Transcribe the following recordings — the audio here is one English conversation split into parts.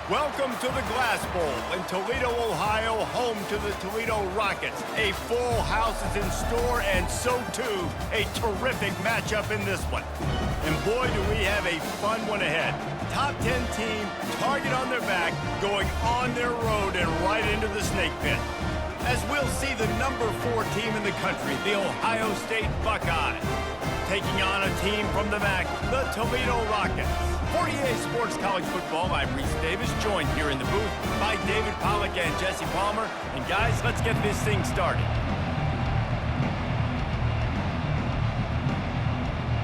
Welcome to the Glass Bowl in Toledo, Ohio, home to the Toledo Rockets. A full house is in store, and so too, a terrific matchup in this one. And boy, do we have a fun one ahead. Top 10 team, target on their back, going on their road and right into the snake pit. As we'll see the number 4 team in the country, the Ohio State Buckeyes, taking on a team from the MAC, the Toledo Rockets. For EA Sports College Football, I'm Reese Davis, joined here in the booth by David Pollack and Jesse Palmer. And guys, let's get this thing started.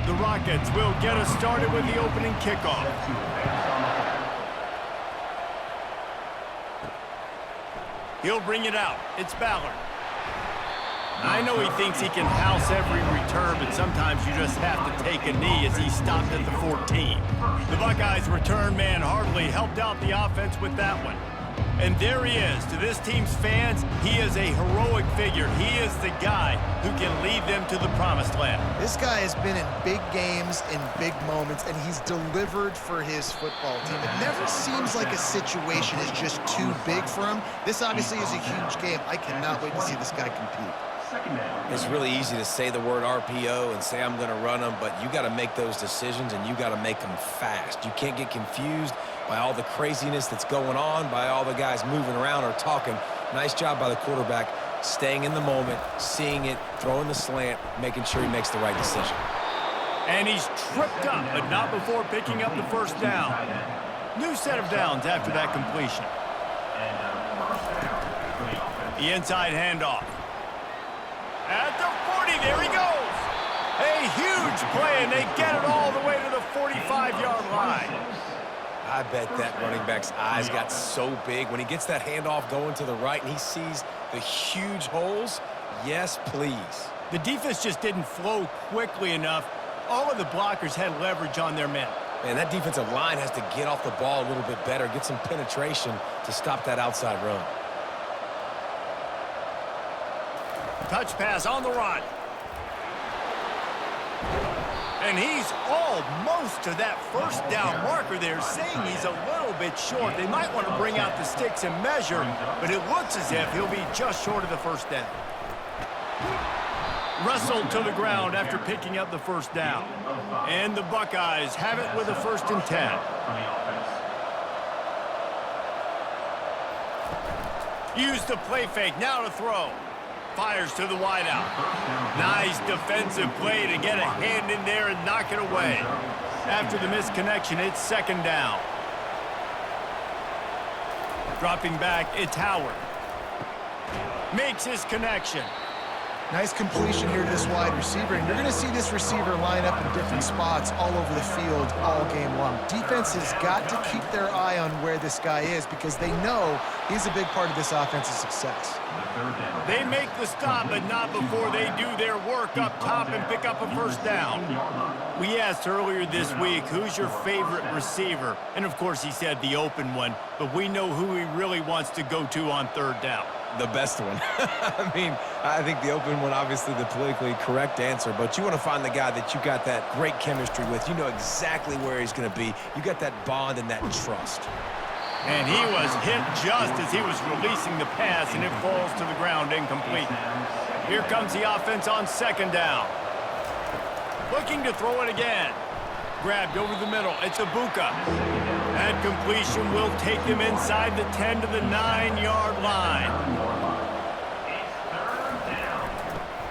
The Rockets will get us started with the opening kickoff. He'll bring it out. It's Ballard. I know he thinks he can house every return, but sometimes you just have to take a knee as he stopped at the 14. The Buckeyes return man hardly helped out the offense with that one. And there he is. To this team's fans, he is a heroic figure. He is the guy who can lead them to the promised land. This guy has been in big games, in big moments, and he's delivered for his football team. It never seems like a situation is just too big for him. This obviously is a huge game. I cannot wait to see this guy compete. It's really easy to say the word RPO and say I'm going to run them, but you got to make those decisions and you got to make them fast. You can't get confused by all the craziness that's going on, by all the guys moving around or talking. Nice job by the quarterback, staying in the moment, seeing it, throwing the slant, making sure he makes the right decision. And he's tripped up, but not before picking up the first down. New set of downs after that completion. The inside handoff. At the 40, there he goes. A huge play, and they get it all the way to the 45-yard line. I bet that running back's eyes got so big when he gets that handoff going to the right and he sees the huge holes. Yes, please. The defense just didn't flow quickly enough. All of the blockers had leverage on their men. Man, that defensive line has to get off the ball a little bit better, get some penetration to stop that outside run. Touch pass on the run. And he's almost to that first down marker there, saying he's a little bit short. They might want to bring out the sticks and measure, but it looks as if he'll be just short of the first down. Wrestled to the ground after picking up the first down. And the Buckeyes have it with a 1st and 10. Use the play fake, now to throw. Fires to the wideout. Nice defensive play to get a hand in there and knock it away. After the misconnection, it's 2nd down. Dropping back, it's Howard. Makes his connection. Nice completion here to this wide receiver, and you're going to see this receiver line up in different spots all over the field all game long. Defense has got to keep their eye on where this guy is because they know he's a big part of this offense's success. They make the stop, but not before they do their work up top and pick up a 1st down. We asked earlier this week, who's your favorite receiver? And, of course, he said the open one, but we know who he really wants to go to on 3rd down. The best one. I mean, I think the open one, obviously the politically correct answer, but you want to find the guy that you got that great chemistry with. You know exactly where he's going to be. You got that bond and that trust. And he was hit just as he was releasing the pass, and it falls to the ground incomplete. Here comes the offense on 2nd down. Looking to throw it again. Grabbed over the middle. It's Ibuka. That completion will take him inside the 10 to the 9-yard line.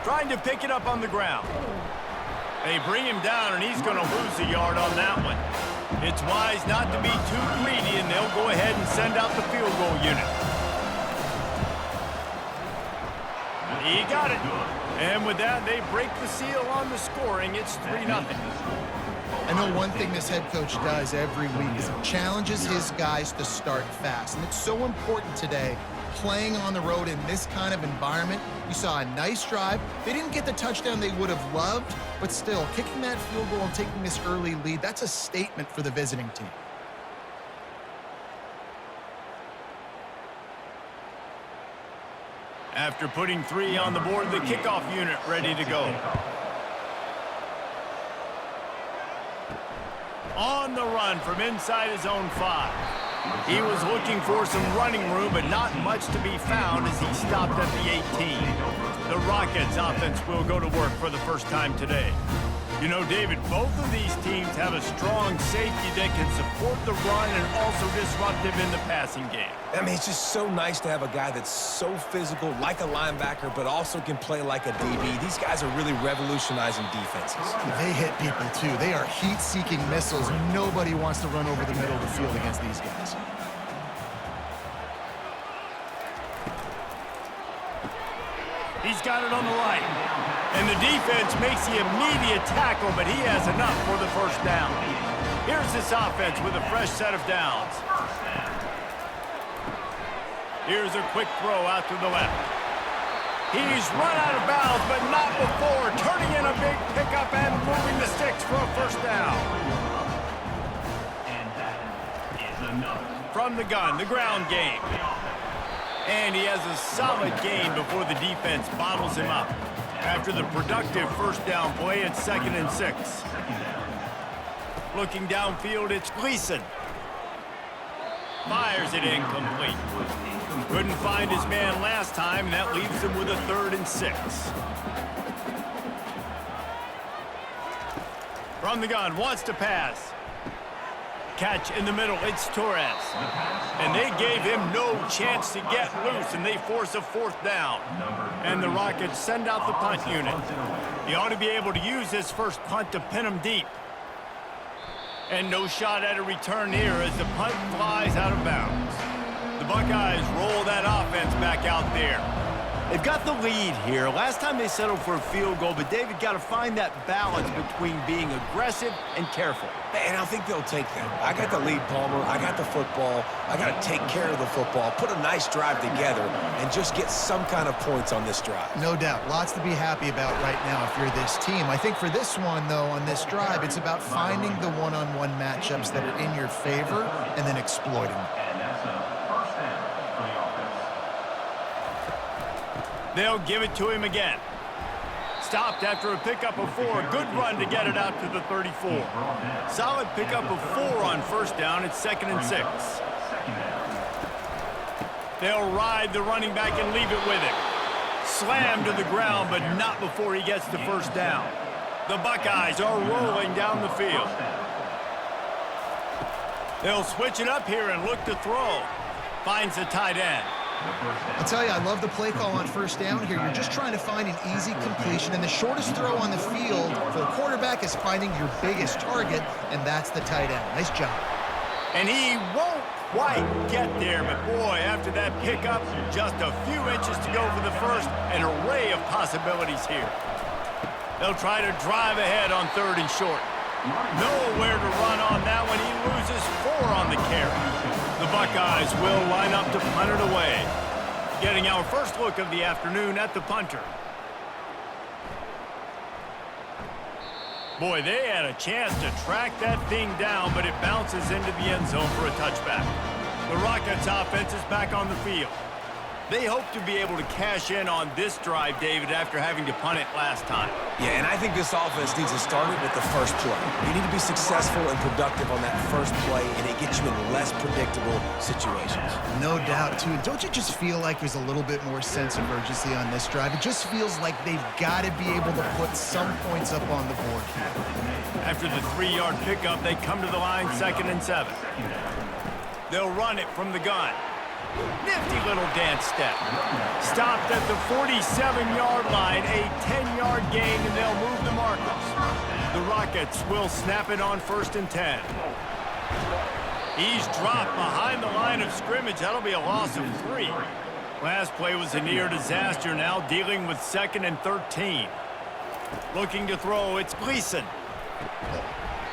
Trying to pick it up on the ground. They bring him down, and he's going to lose a yard on that one. It's wise not to be too greedy, and they'll go ahead and send out the field goal unit. He got it. And with that, they break the seal on the scoring. It's 3-0. I know one thing this head coach does every week is he challenges his guys to start fast. And it's so important today, playing on the road in this kind of environment. You saw a nice drive. They didn't get the touchdown they would have loved, but still, kicking that field goal and taking this early lead, that's a statement for the visiting team. After putting 3 on the board, the kickoff unit ready to go. On the run from inside his own 5. He was looking for some running room, but not much to be found as he stopped at the 18. The Rockets offense will go to work for the first time today. You know, David, both of these teams have a strong safety that can support the run and also disruptive in the passing game. I mean, it's just so nice to have a guy that's so physical, like a linebacker, but also can play like a DB. These guys are really revolutionizing defenses. They hit people, too. They are heat-seeking missiles. Nobody wants to run over the middle of the field against these guys. He's got it on the right. And the defense makes the immediate tackle, but he has enough for the first down. Here's this offense with a fresh set of downs. Here's a quick throw out to the left. He's run out of bounds, but not before. Turning in a big pickup and moving the sticks for a first down. And that is enough. From the gun, the ground game. And he has a solid gain before the defense bottles him up. After the productive first down play, it's 2nd and 6. Looking downfield, it's Gleason. Fires it incomplete. Couldn't find his man last time, and that leaves him with a 3rd and 6. From the gun, wants to pass. Catch in the middle, it's Torres. And they gave him no chance to get loose, and they force a 4th down. And the Rockets send out the punt unit. He ought to be able to use his first punt to pin him deep. And no shot at a return here as the punt flies out of bounds. The Buckeyes roll that offense back out there. They've got the lead here. Last time they settled for a field goal, but David got to find that balance between being aggressive and careful. And I think they'll take that. I got the lead, Palmer. I got the football. I got to take care of the football, put a nice drive together, and just get some kind of points on this drive. No doubt. Lots to be happy about right now if you're this team. I think for this one, though, on this drive, it's about finding the one-on-one matchups that are in your favor and then exploiting them. And that's a first down for the offense. They'll give it to him again. Stopped after a pickup of 4. Good run to get it out to the 34. Solid pickup of 4 on first down. It's 2nd and 6. They'll ride the running back and leave it with him. Slammed to the ground, but not before he gets the first down. The Buckeyes are rolling down the field. They'll switch it up here and look to throw. Finds the tight end. I'll tell you, I love the play call on first down here. You're just trying to find an easy completion, and the shortest throw on the field for the quarterback is finding your biggest target, and that's the tight end. Nice job. And he won't quite get there, but boy, after that pickup, just a few inches to go for the first, an array of possibilities here. They'll try to drive ahead on 3rd and short. Nowhere to run on that one. He loses 4 on the carry. The Buckeyes will line up to punt it away. Getting our first look of the afternoon at the punter. Boy, they had a chance to track that thing down, but it bounces into the end zone for a touchback. The Rockets offense is back on the field. They hope to be able to cash in on this drive, David, after having to punt it last time. Yeah, and I think this offense needs to start it with the first play. You need to be successful and productive on that first play, and it gets you in less predictable situations. No doubt, too. Don't you just feel like there's a little bit more sense of urgency on this drive? It just feels like they've got to be able to put some points up on the board here. After the 3-yard pickup, they come to the line 2nd and 7. They'll run it from the gun. Nifty little dance step. Stopped at the 47-yard line, a 10-yard gain, and they'll move the markers. The Rockets will snap it on 1st and 10. He's dropped behind the line of scrimmage. That'll be a loss of 3. Last play was a near disaster, now dealing with 2nd and 13. Looking to throw, it's Gleason.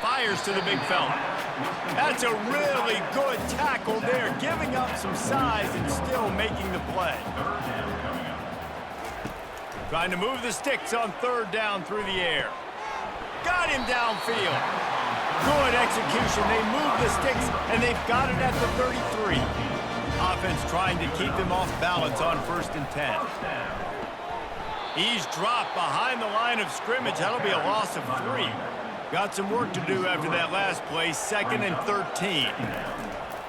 Fires to the big fella. That's a really good tackle there, giving up some size and still making the play. Trying to move the sticks on 3rd down through the air. Got him downfield. Good execution. They move the sticks, and they've got it at the 33. Offense trying to keep them off balance on 1st and 10. He's dropped behind the line of scrimmage. That'll be a loss of 3. Got some work to do after that last play, 2nd and 13.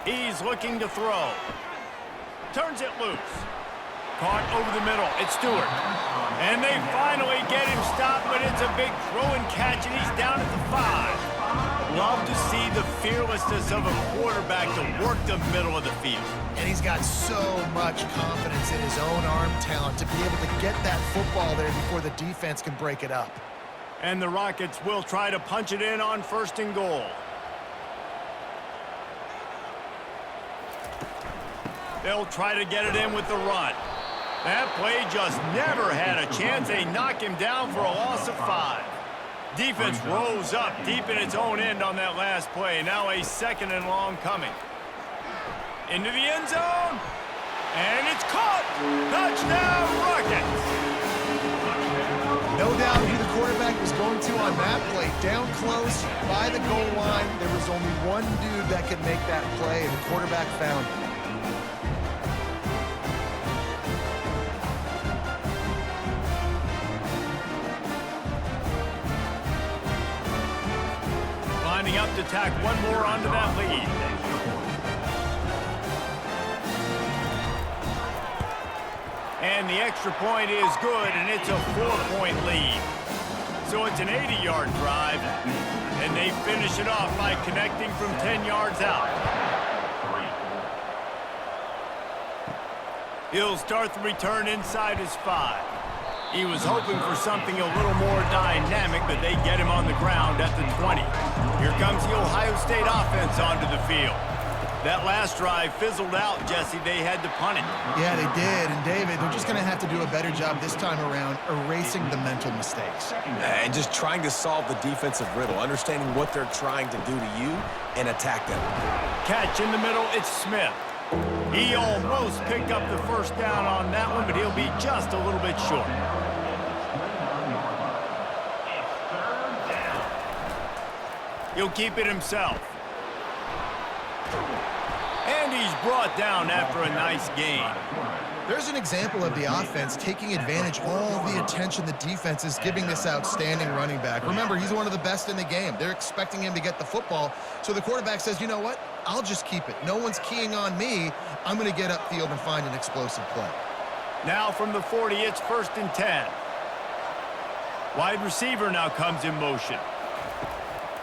He's looking to throw. Turns it loose. Caught over the middle. It's Stewart. And they finally get him stopped, but it's a big throw and catch, and he's down at the 5. Love to see the fearlessness of a quarterback to work the middle of the field. And he's got so much confidence in his own arm talent to be able to get that football there before the defense can break it up. And the Rockets will try to punch it in on 1st and goal. They'll try to get it in with the run. That play just never had a chance. They knock him down for a loss of 5. Defense rolls up deep in its own end on that last play. Now a 2nd and long coming. Into the end zone. And it's caught. Touchdown, Rockets. No doubt who the quarterback was going to on that play. Down close by the goal line. There was only one dude that could make that play, and the quarterback found it. Lining up to tack one more onto that lead. And the extra point is good, and it's a 4-point lead. So it's an 80-yard drive, and they finish it off by connecting from 10 yards out. He'll start the return inside his 5. He was hoping for something a little more dynamic, but they get him on the ground at the 20. Here comes the Ohio State offense onto the field. That last drive fizzled out, Jesse. They had to punt it. Yeah, they did. And, David, they're just going to have to do a better job this time around erasing the mental mistakes. And just trying to solve the defensive riddle, understanding what they're trying to do to you and attack them. Catch in the middle, it's Smith. He almost picked up the 1st down on that one, but he'll be just a little bit short. He'll keep it himself. And he's brought down after a nice gain. There's an example of the offense taking advantage of all the attention the defense is giving this outstanding running back. Remember, he's one of the best in the game. They're expecting him to get the football. So the quarterback says, you know what? I'll just keep it. No one's keying on me. I'm going to get upfield and find an explosive play. Now from the 40, it's 1st and 10. Wide receiver now comes in motion.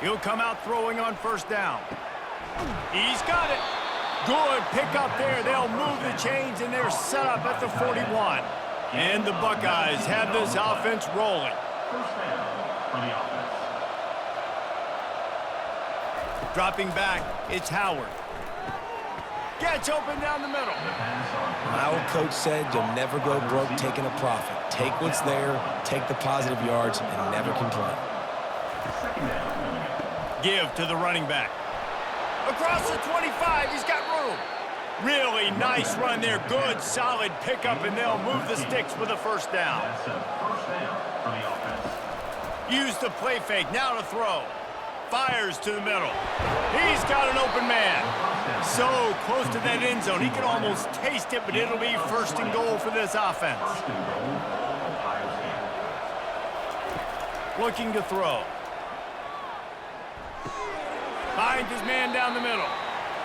He'll come out throwing on 1st down. He's got it. Good pickup there. They'll move the chains, and they're set up at the 41. And the Buckeyes have this offense rolling. 1st down for the offense. Dropping back, it's Howard. Gets open down the middle. My old coach said you'll never go broke taking a profit. Take what's there, take the positive yards, and never complain. 2nd down. Give to the running back. Across the 25, he's got room. Really nice run there. Good, solid pickup, and they'll move the sticks with a 1st down. That's a 1st down for the offense. Use the play fake, now to throw. Fires to the middle. He's got an open man. So close to that end zone. He can almost taste it, but it'll be 1st and goal for this offense. 1st and goal, Ohio State. Looking to throw. Finds his man down the middle.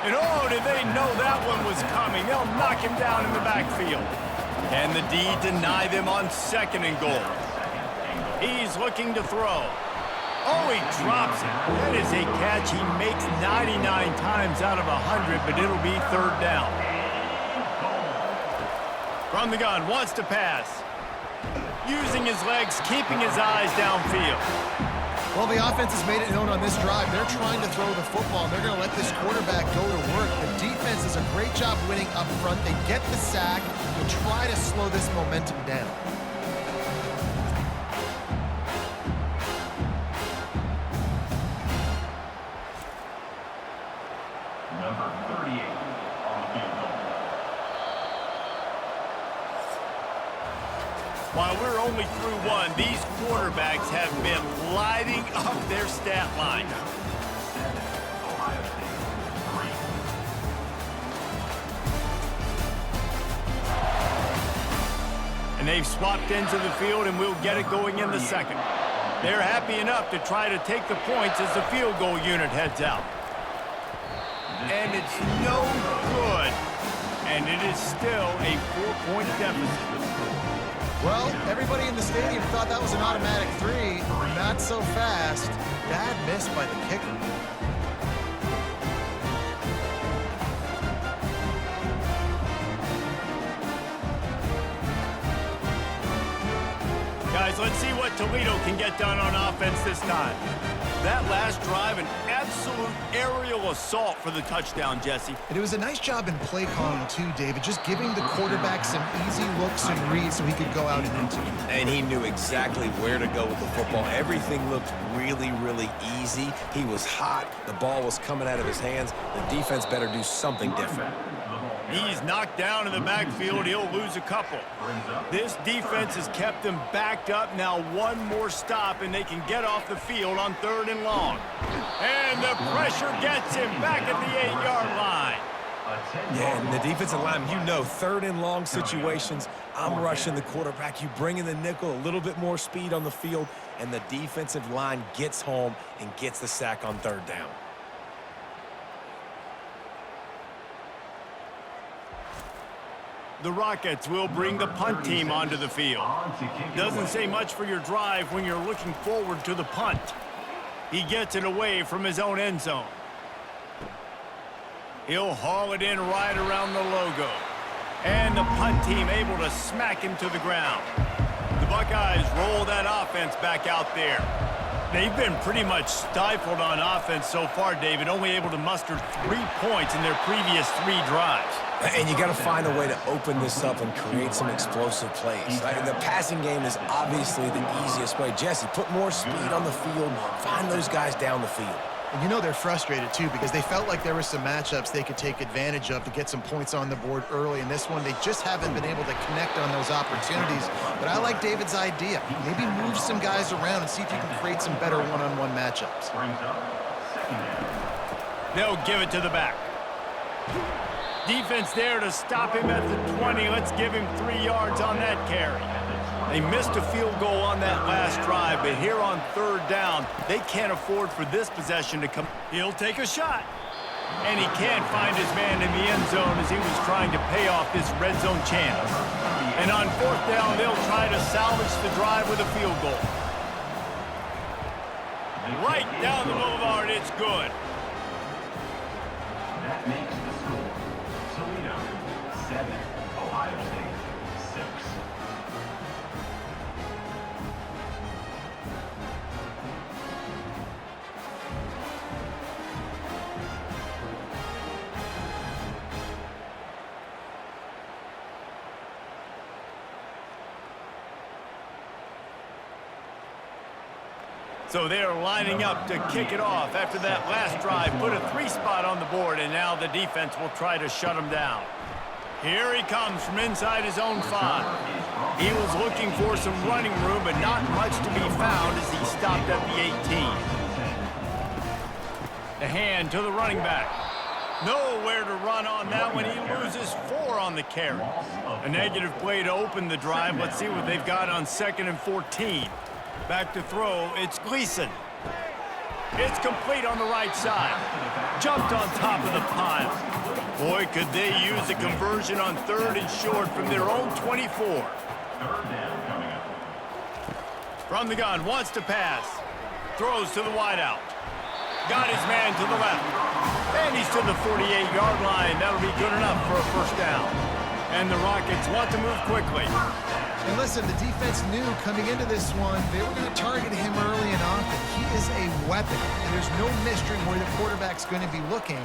And oh, did they know that one was coming. They'll knock him down in the backfield. Can the D deny them on 2nd and goal? He's looking to throw. Oh, he drops it. That is a catch he makes 99 times out of 100, but it'll be 3rd down. From the gun, wants to pass. Using his legs, keeping his eyes downfield. Well, the offense has made it known on this drive. They're trying to throw the football, and they're going to let this quarterback go to work. The defense does a great job winning up front. They get the sack and try to slow this momentum down. Number 38 on the field goal. While we're only through one, these quarterbacks have been lighting up their stat line. 7, Ohio State, 3. And they've swapped into the field, and we'll get it going in the 2nd. They're happy enough to try to take the points as the field goal unit heads out. and it's no good. And it is still a 4-point deficit. Well, everybody in the stadium thought that was an automatic 3. Not so fast. Bad miss by the kicker. Guys, let's see what Toledo can get done on offense this time. That last drive, an absolute aerial assault for the touchdown, Jesse. And it was a nice job in play calling, too, David, just giving the quarterback some easy looks and reads so he could go out and into it. And he knew exactly where to go with the football. Everything looked really, really easy. He was hot. The ball was coming out of his hands. The defense better do something different. He's knocked down in the backfield. He'll lose a couple. This defense has kept them backed up. Now one more stop, and they can get off the field on 3rd and long. And the pressure gets him back at the 8-yard line. Yeah, and the defensive line, you know, 3rd and long situations, I'm rushing the quarterback. You bring in the nickel, a little bit more speed on the field, and the defensive line gets home and gets the sack on 3rd down. The Rockets will bring the punt team onto the field. Doesn't say much for your drive when you're looking forward to the punt. He gets it away from his own end zone. He'll haul it in right around the logo. And the punt team able to smack him to the ground. The Buckeyes roll that offense back out there. They've been pretty much stifled on offense so far, David, only able to muster 3 points in their previous 3 drives. And you got to find a way to open this up and create some explosive plays. Right? The passing game is obviously the easiest way. Jesse, put more speed on the field. Find those guys down the field. And you know they're frustrated, too, because they felt like there were some matchups they could take advantage of to get some points on the board early. In this one, they just haven't been able to connect on those opportunities. But I like David's idea. Maybe move some guys around and see if you can create some better one-on-one matchups. They'll give it to the back. Defense there to stop him at the 20. Let's give him 3 yards on that carry. They missed a field goal on that last drive, but here on 3rd down, they can't afford for this possession to come. He'll take a shot. And he can't find his man in the end zone as he was trying to pay off this red zone chance. And on 4th down, they'll try to salvage the drive with a field goal. Right down the boulevard, it's good. That makes the score Toledo 7, Ohio State 6. So they're lining up to kick it off after that last drive. Put a 3 spot on the board, and now the defense will try to shut him down. Here he comes from inside his own 5. He was looking for some running room, but not much to be found as he stopped at the 18. The hand to the running back. Nowhere to run on that one. He loses 4 on the carry. A negative play to open the drive. Let's see what they've got on 2nd and 14. Back to throw, it's Gleason. It's complete on the right side. Jumped on top of the pile. Boy, could they use a conversion on 3rd and short from their own 24. 3rd down coming up. From the gun, wants to pass. Throws to the wideout. Got his man to the left. And he's to the 48-yard line. That'll be good enough for a 1st down. And the Rockets want to move quickly. And listen, the defense knew coming into this one, they were going to target him early and often. He is a weapon, and there's no mystery where the quarterback's going to be looking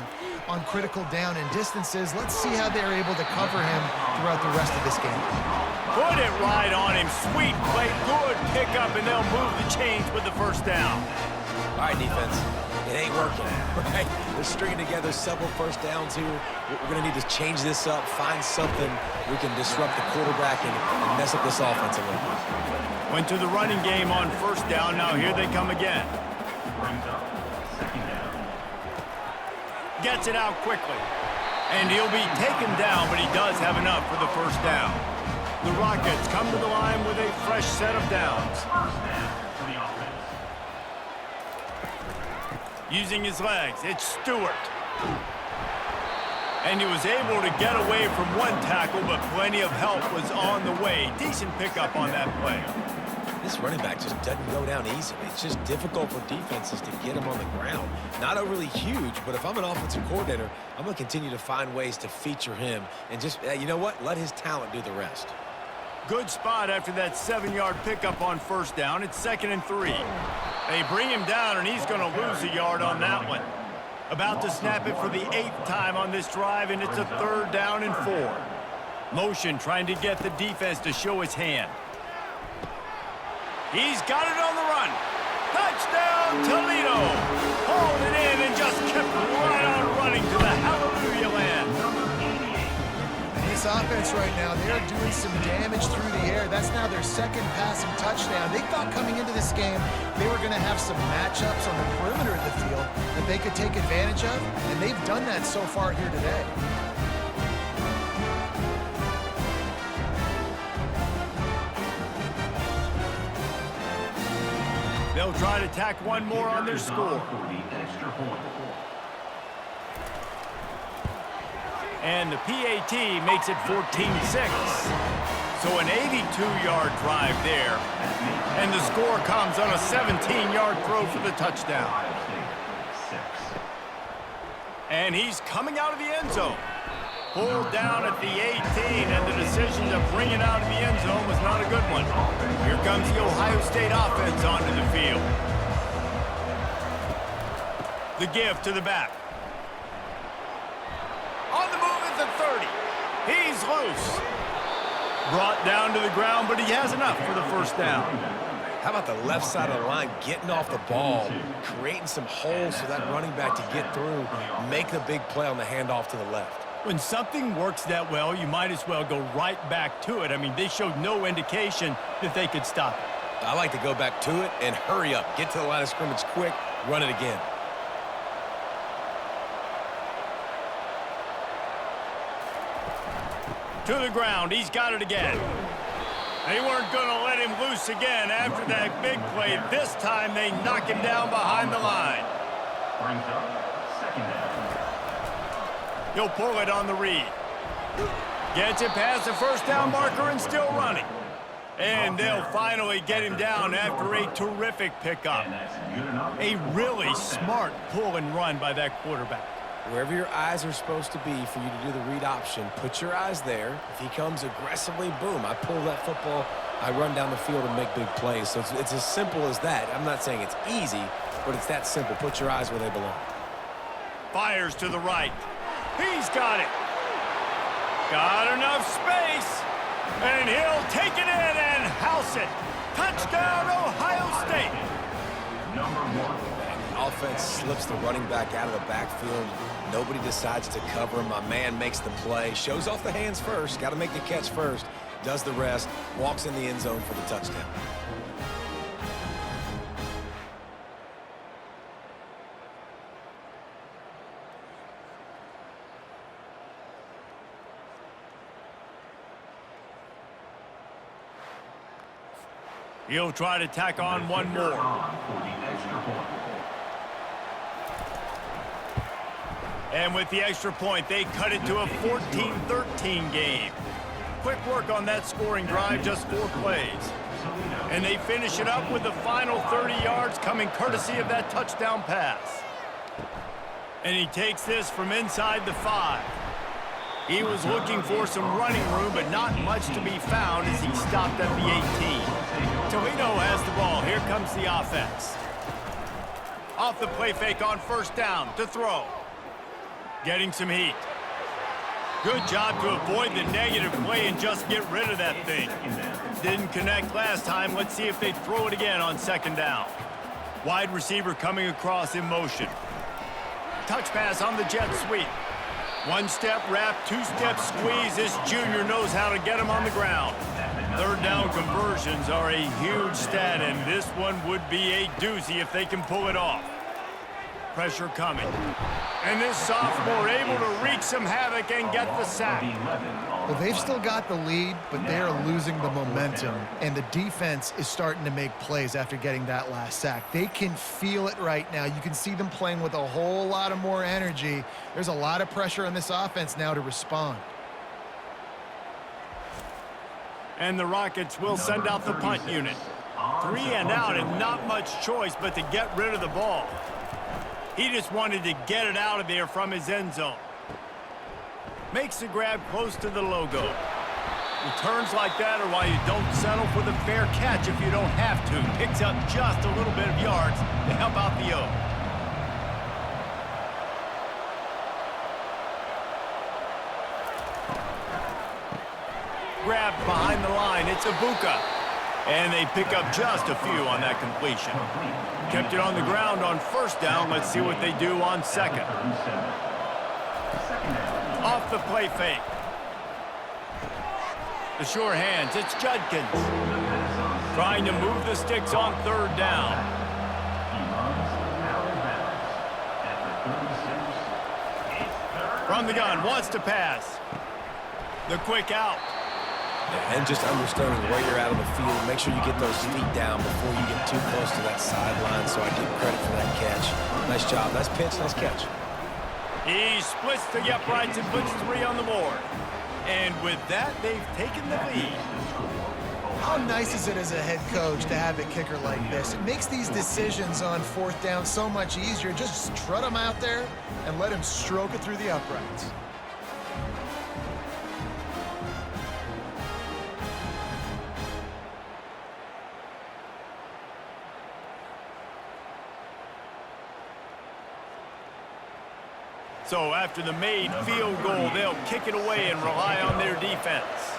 on critical down and distances. Let's see how they're able to cover him throughout the rest of this game. Put it right on him. Sweet play, good pickup, and they'll move the chains with the 1st down. All right, defense. It ain't working, right? They're stringing together several 1st downs here. We're going to need to change this up, find something we can disrupt the quarterback and mess up this offense a little bit. Went to the running game on 1st down. Now here they come again. Brings up 2nd down. Gets it out quickly. And he'll be taken down, but he does have enough for the 1st down. The Rockets come to the line with a fresh set of downs. 1st down for the offense. Using his legs, it's Stewart. And he was able to get away from one tackle, but plenty of help was on the way. Decent pickup on that play. This running back just doesn't go down easily. It's just difficult for defenses to get him on the ground. Not overly huge, but if I'm an offensive coordinator, I'm going to continue to find ways to feature him and just, you know what, let his talent do the rest. Good spot after that 7-yard pickup on first down. It's 2nd and 3. They bring him down, and he's going to lose a yard on that one. About to snap it for the 8th time on this drive, and it's a 3rd down and 4. Motion trying to get the defense to show his hand. He's got it on the run. Touchdown, Toledo. Hauled it in and just kept right on running to the hallelujah land. This offense right now, they're doing some damage through the air. That's now their 2nd passing touchdown. They thought coming into this game they were going to have some matchups on the perimeter of the field that they could take advantage of, and they've done that so far here today. They'll try to tack one more on their score. And the PAT makes it 14-6. So an 82-yard drive there. And the score comes on a 17-yard throw for the touchdown. And he's coming out of the end zone. Pulled down at the 18, and the decision to bring it out of the end zone was not a good one. Here comes the Ohio State offense onto the field. The give to the back. On the move at the 30. He's loose. Brought down to the ground, but he has enough for the first down. How about the left side of the line getting off the ball, creating some holes for that running back to get through, make the big play on the handoff to the left. When something works that well, you might as well go right back to it. I mean, they showed no indication that they could stop it. I like to go back to it and hurry up. Get to the line of scrimmage quick, run it again. To the ground, he's got it again. They weren't going to let him loose again after that big play. This time they knock him down behind the line. Brings up 2nd down. He'll pull it on the read. Gets it past the first down marker and still running. And they'll finally get him down after a terrific pickup. A really smart pull and run by that quarterback. Wherever your eyes are supposed to be for you to do the read option, put your eyes there. If he comes aggressively, boom, I pull that football, I run down the field and make big plays. So it's as simple as that. I'm not saying it's easy, but it's that simple. Put your eyes where they belong. Fires to the right. He's got it. Got enough space. And he'll take it in and house it. Touchdown, Ohio State. Number 1. Offense slips the running back out of the backfield. Nobody decides to cover him. My man makes the play. Shows off the hands first. Got to make the catch first. Does the rest. Walks in the end zone for the touchdown. He'll try to tack on one more. And with the extra point, they cut it to a 14-13 game. Quick work on that scoring drive, just 4 plays. And they finish it up with the final 30 yards coming courtesy of that touchdown pass. And he takes this from inside the 5. He was looking for some running room, but not much to be found as he stopped at the 18. Toledo has the ball. Here comes the offense. Off the play fake on first down to throw. Getting some heat. Good job to avoid the negative play and just get rid of that thing. Didn't connect last time. Let's see if they throw it again on 2nd down. Wide receiver coming across in motion. Touch pass on the jet sweep. 1-step wrap, 2-step squeeze. This junior knows how to get him on the ground. 3rd down conversions are a huge stat, and this one would be a doozy if they can pull it off. pressure coming. And this sophomore able to wreak some havoc and get the sack. Well, they've still got the lead, but they're losing the momentum, and the defense is starting to make plays after getting that last sack. They can feel it right now. You can see them playing with a whole lot of more energy. There's a lot of pressure on this offense now to respond. And the Rockets will send out the punt unit. 3 and out and not much choice but to get rid of the ball. He just wanted to get it out of there from his end zone. Makes the grab close to the logo. Returns like that are why you don't settle for the fair catch if you don't have to. Picks up just a little bit of yards to help out the O. Grabbed behind the line. It's Ibuka. And they pick up just a few on that completion. Kept it on the ground on first down. Let's see what they do on second. Off the play fake. The sure hands. It's Judkins. Trying to move the sticks on third down. From the gun. Wants to pass. The quick out. And just understanding where you're out of the field. Make sure you get those feet down before you get too close to that sideline, so I give credit for that catch. Nice job. Nice pitch, nice catch. He splits the uprights and puts 3 on the board. And with that, they've taken the lead. How nice is it as a head coach to have a kicker like this? It makes these decisions on fourth down so much easier. Just strut him out there and let him stroke it through the uprights. So after the made field goal, they'll kick it away and rely on their defense.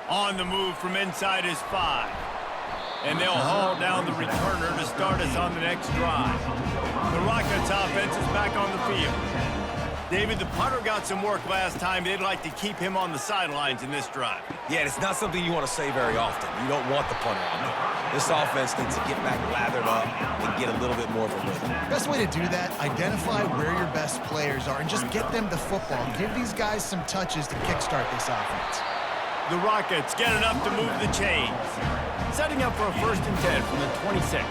On the move from inside his 5. And they'll haul down the returner to start us on the next drive. The Rockets offense is back on the field. David, the punter got some work last time. They'd like to keep him on the sidelines in this drive. Yeah, it's not something you want to say very often. You don't want the punter on there. This offense needs to get back lathered up and get a little bit more of a rhythm. Best way to do that, identify where your best players are and just get them the football. Give these guys some touches to kickstart this offense. The Rockets get enough to move the chains. Setting up for a 1st and 10 from the 26.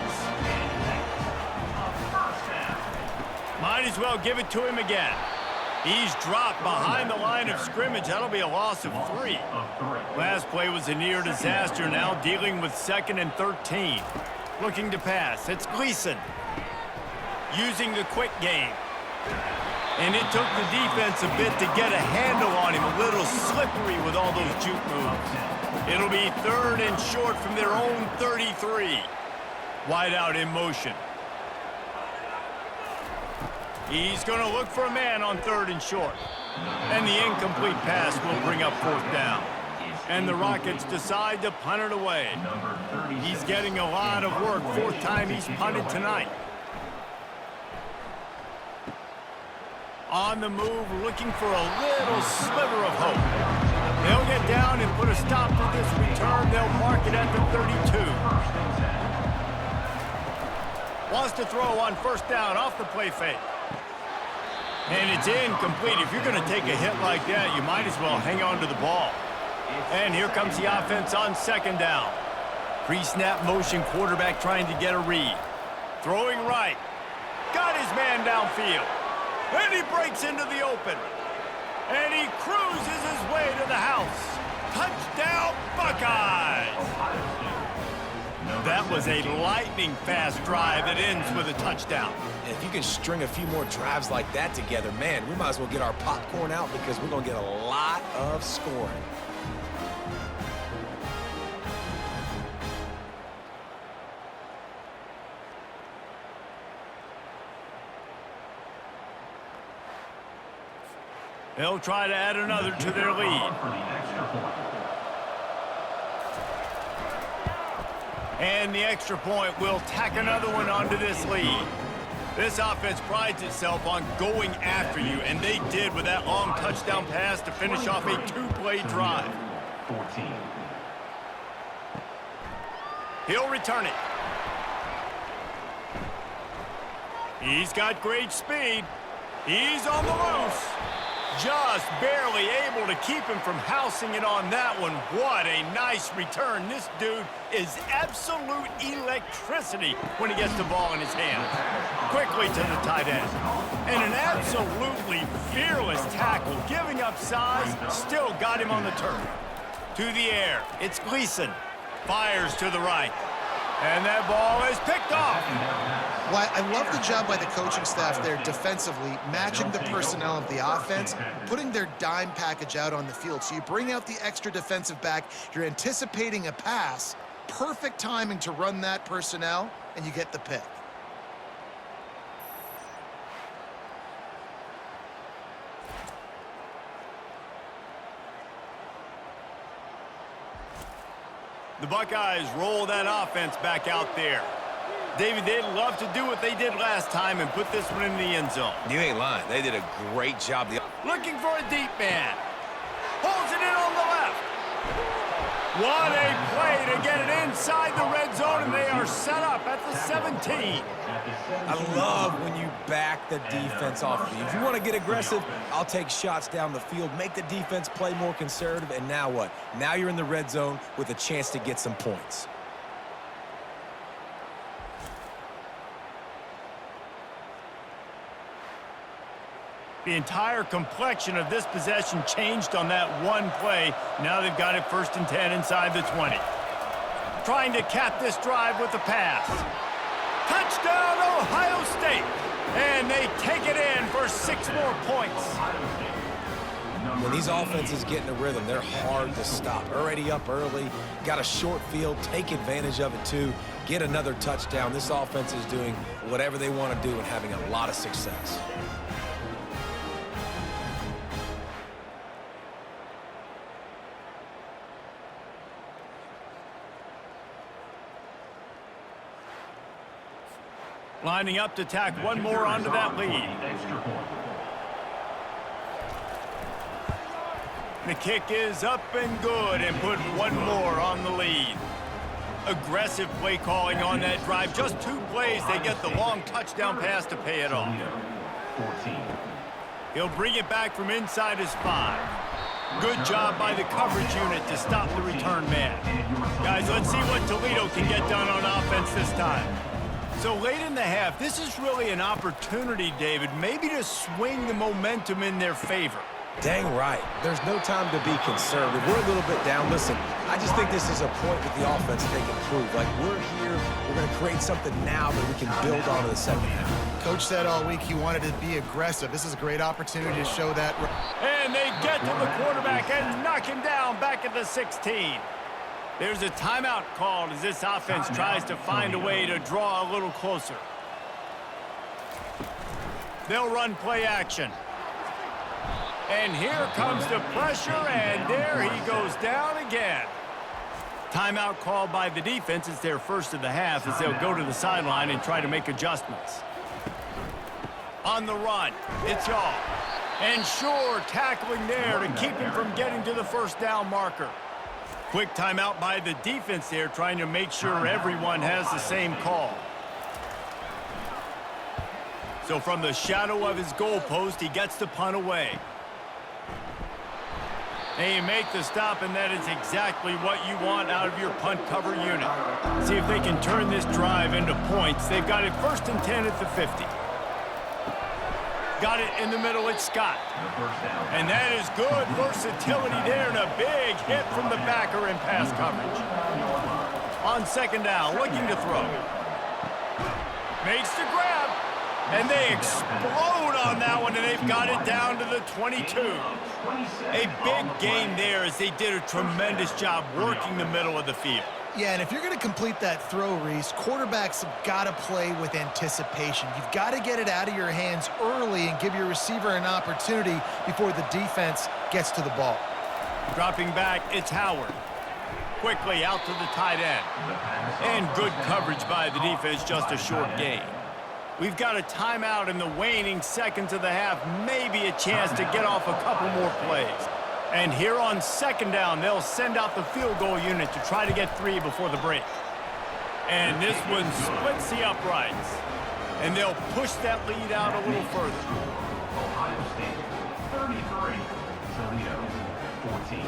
Might as well give it to him again. He's dropped behind the line of scrimmage. That'll be a loss of 3. Last play was a near disaster. Now dealing with 2nd and 13. Looking to pass. It's Gleason. Using the quick game. And it took the defense a bit to get a handle on him. A little slippery with all those juke moves. It'll be 3rd and short from their own 33. Wide out in motion. He's going to look for a man on 3rd and short. And the incomplete pass will bring up 4th down. And the Rockets decide to punt it away. He's getting a lot of work. 4th time he's punted tonight. On the move, looking for a little sliver of hope. They'll get down and put a stop to this return. They'll mark it at the 32. Wants to throw on 1st down off the play fake. And it's incomplete. If you're going to take a hit like that, you might as well hang on to the ball. And here comes the offense on 2nd down. Pre-snap motion, quarterback trying to get a read. Throwing right. Got his man downfield. And he breaks into the open. And he cruises his way to the house. Touchdown, Buckeyes! That was a lightning-fast drive that ends with a touchdown. If you can string a few more drives like that together, man, we might as well get our popcorn out because we're going to get a lot of scoring. They'll try to add another to their lead. And the extra point will tack another one onto this lead. This offense prides itself on going after you, and they did with that long touchdown pass to finish off a 2-play drive. 14. He'll return it. He's got great speed. He's on the loose. Just barely able to keep him from housing it on that one. What a nice return. This dude is absolute electricity when he gets the ball in his hands. Quickly to the tight end. And an absolutely fearless tackle. Giving up size, still got him on the turf. To the air, it's Gleason. Fires to the right. And that ball is picked off. Well, I love the job by the coaching staff there defensively, matching the personnel of the offense, putting their dime package out on the field. So you bring out the extra defensive back, you're anticipating a pass, perfect timing to run that personnel, and you get the pick. The Buckeyes roll that offense back out there. David, they'd love to do what they did last time and put this one in the end zone. You ain't lying. They did a great job. Looking for a deep man. Holds it in on the left. What a play to get it inside the red zone, and they are set up at the 17. I love when you back the defense off of you. If you want to get aggressive, I'll take shots down the field, make the defense play more conservative, and now what? Now you're in the red zone with a chance to get some points. The entire complexion of this possession changed on that one play. Now they've got it 1st and 10 inside the 20. Trying to cap this drive with the pass. Touchdown, Ohio State. And they take it in for 6 more points. When these offenses get in a rhythm, they're hard to stop. Already up early, got a short field, take advantage of it too, get another touchdown. This offense is doing whatever they want to do and having a lot of success. Lining up to tack one more onto that lead. The kick is up and good and put one more on the lead. Aggressive play calling on that drive. Just 2 plays, they get the long touchdown pass to pay it off. He'll bring it back from inside his 5. Good job by the coverage unit to stop the return man. Guys, let's see what Toledo can get done on offense this time. So late in the half, this is really an opportunity, David, maybe to swing the momentum in their favor. Dang right. There's no time to be conservative. We're a little bit down. Listen, I just think this is a point with the offense they can prove. Like, we're here, we're going to create something now that we can build on to the second half. Coach said all week he wanted to be aggressive. This is a great opportunity to show that. And they get to the quarterback and knock him down back at the 16. There's a timeout called as this offense tries to find a way to draw a little closer. They'll run play action. And here comes the pressure, and there he goes down again. Timeout called by the defense. It's their first of the half as they'll go to the sideline and try to make adjustments. On the run, it's y'all. And sure, tackling there to keep him from getting to the first down marker. Quick timeout by the defense there, trying to make sure everyone has the same call. So from the shadow of his goalpost, he gets the punt away. They make the stop, and that is exactly what you want out of your punt cover unit. See if they can turn this drive into points. They've got it 1st and 10 at the 50. Got it in the middle, it's Scott. And that is good versatility there, and a big hit from the backer in pass coverage. On 2nd down, looking to throw. Makes the grab, and they explode on that one, and they've got it down to the 22. A big gain there as they did a tremendous job working the middle of the field. Yeah, and if you're going to complete that throw, Reese, quarterbacks have got to play with anticipation. You've got to get it out of your hands early and give your receiver an opportunity before the defense gets to the ball. Dropping back, it's Howard. Quickly out to the tight end. And good coverage by the defense, just a short gain. We've got a timeout in the waning seconds of the half, maybe a chance to get off a couple more plays. And here on 2nd down, they'll send out the field goal unit to try to get 3 before the break. And this one splits the uprights. and they'll push that lead out a little further. Ohio State 33, Toledo 14.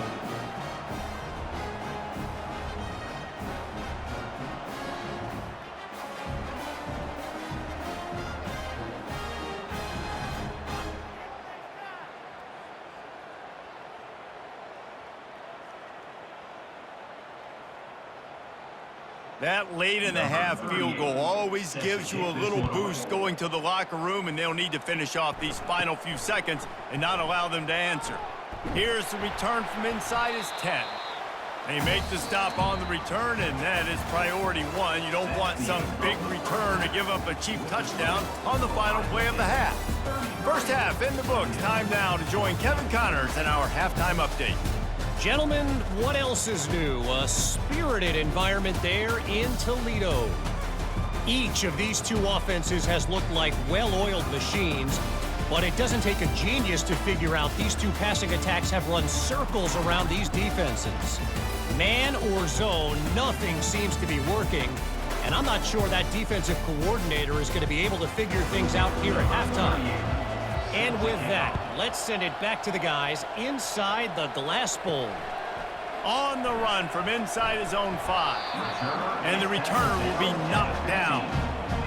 That late-in-the-half field goal always gives you a little boost going to the locker room, and they'll need to finish off these final few seconds and not allow them to answer. Here's the return from inside his 10. They make the stop on the return, and that is priority one. You don't want some big return to give up a cheap touchdown on the final play of the half. First half in the books. Time now to join Kevin Connors in our halftime update. Gentlemen, what else is new? A spirited environment there in Toledo. Each of these two offenses has looked like well-oiled machines, but it doesn't take a genius to figure out these two passing attacks have run circles around these defenses. Man or zone, nothing seems to be working, and I'm not sure that defensive coordinator is going to be able to figure things out here at halftime. And with that, let's send it back to the guys inside the glass bowl. On the run from inside his own 5. And the returner will be knocked down.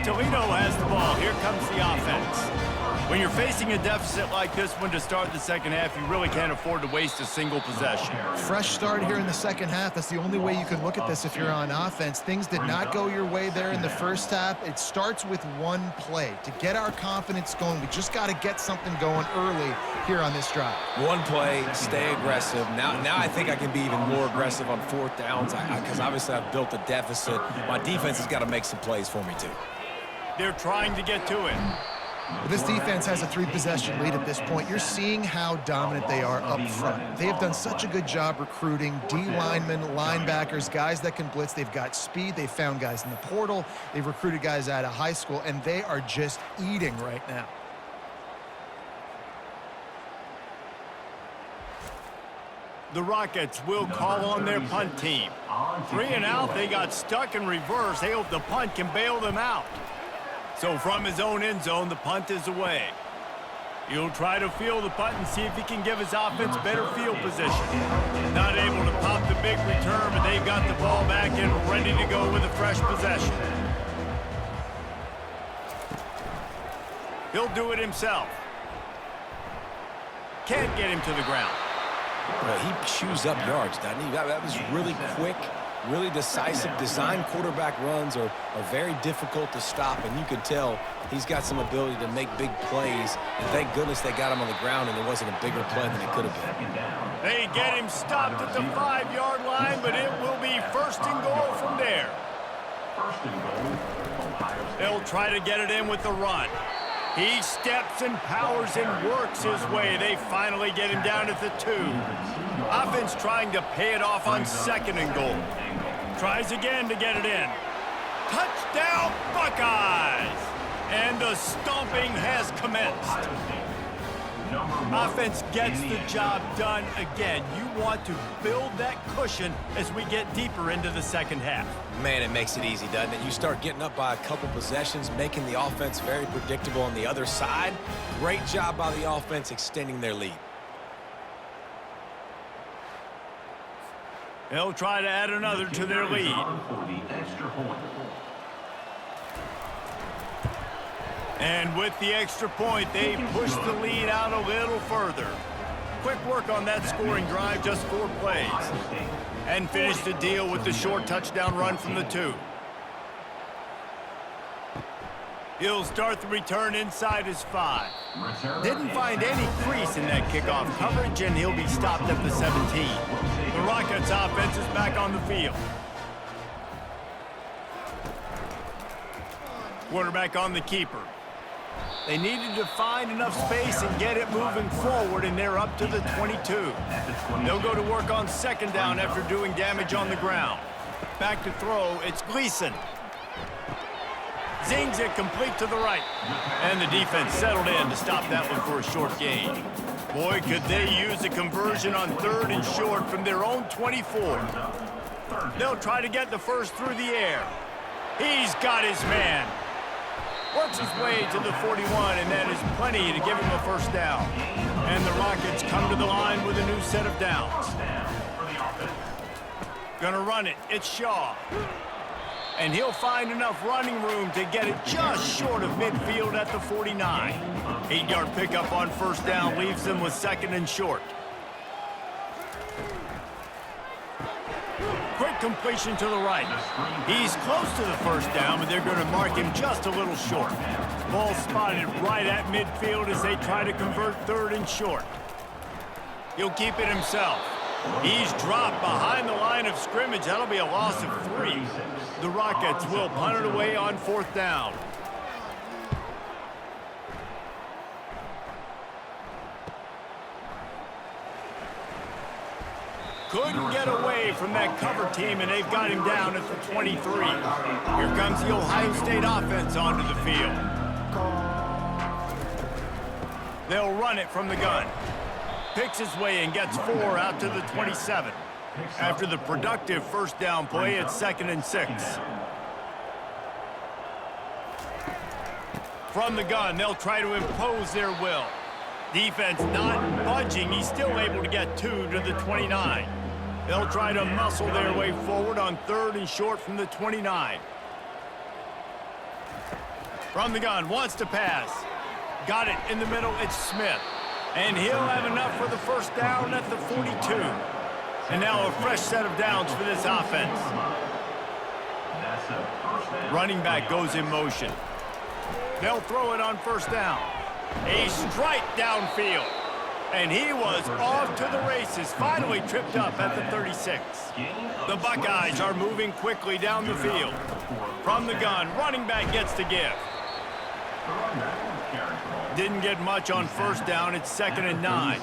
Toledo has the ball. Here comes the offense. When you're facing a deficit like this one to start the second half, you really can't afford to waste a single possession. Fresh start here in the second half. That's the only way you can look at this if you're on offense. Things did not go your way there in the first half. It starts with one play. To get our confidence going, we just got to get something going early here on this drive. One play, stay aggressive. Now I think I can be even more aggressive on fourth downs because obviously I've built a deficit. My defense has got to make some plays for me too. They're trying to get to it. This defense has a 3-possession lead at this point. You're seeing how dominant they are up front. They have done such a good job recruiting D-linemen, linebackers, guys that can blitz. They've got speed. They've found guys in the portal. They've recruited guys out of high school, and they are just eating right now. The Rockets will call on their punt team. 3 and out, they got stuck in reverse. They hope the punt can bail them out. So from his own end zone, the punt is away. He'll try to field the punt and see if he can give his offense better field position. Not able to pop the big return, but they've got the ball back and ready to go with a fresh possession. He'll do it himself. Can't get him to the ground. Well, he chews up yards, doesn't he? That was really quick, really decisive. Design quarterback runs are very difficult to stop, and you can tell he's got some ability to make big plays. And thank goodness they got him on the ground and there wasn't a bigger play than it could have been. They get him stopped at the 5-yard line, but it will be first and goal from there. They'll try to get it in with the run. He steps and powers and works his way. They finally get him down at the 2. Offense trying to pay it off on second and goal. Tries again to get it in. Touchdown, Buckeyes! And the stomping has commenced. Offense gets the job done again. You want to build that cushion as we get deeper into the second half. Man, it makes it easy, doesn't it? You start getting up by a couple possessions, making the offense very predictable on the other side. Great job by the offense extending their lead. They'll try to add another to their lead. And with the extra point, they push the lead out a little further. Quick work on that scoring drive, just 4 plays. And finish the deal with the short touchdown run from the 2. He'll start the return inside his 5. Didn't find any crease in that kickoff coverage, and he'll be stopped at the 17. The Rockets offense is back on the field. Quarterback on the keeper. They needed to find enough space and get it moving forward, and they're up to the 22. They'll go to work on second down after doing damage on the ground. Back to throw, it's Gleason. Zings it complete to the right. And the defense settled in to stop that one for a short gain. Boy, could they use a conversion on 3rd and short from their own 24. They'll try to get the first through the air. He's got his man. Works his way to the 41, and that is plenty to give him a first down. And the Rockets come to the line with a new set of downs. Gonna run it. It's Shaw. And he'll find enough running room to get it just short of midfield at the 49. 8-yard pickup on first down leaves them with second and short. Quick completion to the right. He's close to the first down, but they're going to mark him just a little short. Ball spotted right at midfield as they try to convert third and short. He'll keep it himself. He's dropped behind the line of scrimmage. That'll be a loss of 3. The Rockets will punt it away on fourth down. Couldn't get away from that cover team, and they've got him down at the 23. Here comes the Ohio State offense onto the field. They'll run it from the gun. Picks his way and gets 4 out to the 27. After the productive first down play, it's second and 6. From the gun, they'll try to impose their will. Defense not budging. He's still able to get 2 to the 29. They'll try to muscle their way forward on third and short from the 29. From the gun, wants to pass. Got it in the middle, it's Smith. And he'll have enough for the first down at the 42. And now a fresh set of downs for this offense. Running back goes in motion. They'll throw it on first down. A strike downfield. And he was off to the races, finally tripped up at the 36. The Buckeyes are moving quickly down the field. From the gun, running back gets to give. Didn't get much on first down. It's second and 9.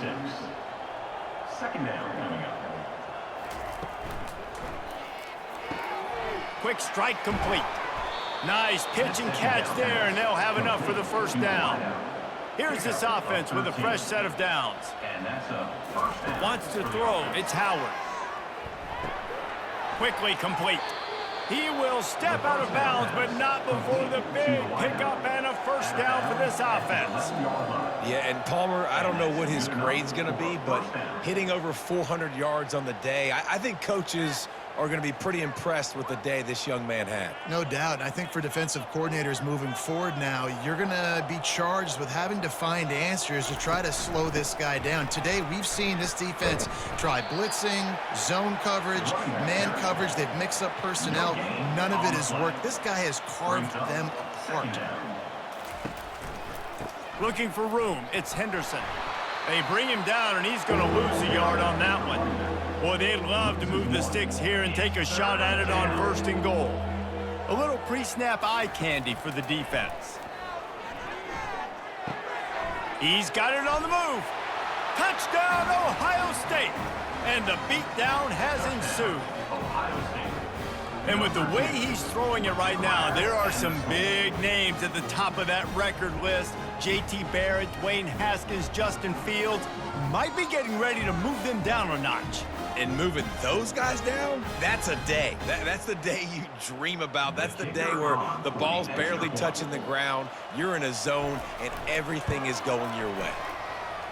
Second down coming up. Quick strike complete. Nice pitch and catch there, and they'll have enough for the first down. Here's this offense with a fresh set of downs. And that's a first down. Wants to throw. It's Howard. Quickly complete. He will step out of bounds, but not before the big pickup and a first down for this offense. Yeah, and Palmer, I don't know what his grade's going to be, but hitting over 400 yards on the day, I think coaches are going to be pretty impressed with the day this young man had. No doubt. I think for defensive coordinators moving forward now, you're going to be charged with having to find answers to try to slow this guy down. Today, we've seen this defense try blitzing, zone coverage, man coverage. They've mixed up personnel. None of it has worked. This guy has carved them apart. Looking for room. It's Henderson. They bring him down, and he's going to lose a yard on that one. Boy, they'd love to move the sticks here and take a shot at it on first and goal. A little pre-snap eye candy for the defense. He's got it on the move. Touchdown, Ohio State. And the beatdown has ensued. And with the way he's throwing it right now, there are some big names at the top of that record list. J.T. Barrett, Dwayne Haskins, Justin Fields might be getting ready to move them down a notch. And moving those guys down, that's a day. That's the day you dream about. That's the day where the ball's barely touching the ground, you're in a zone, and everything is going your way.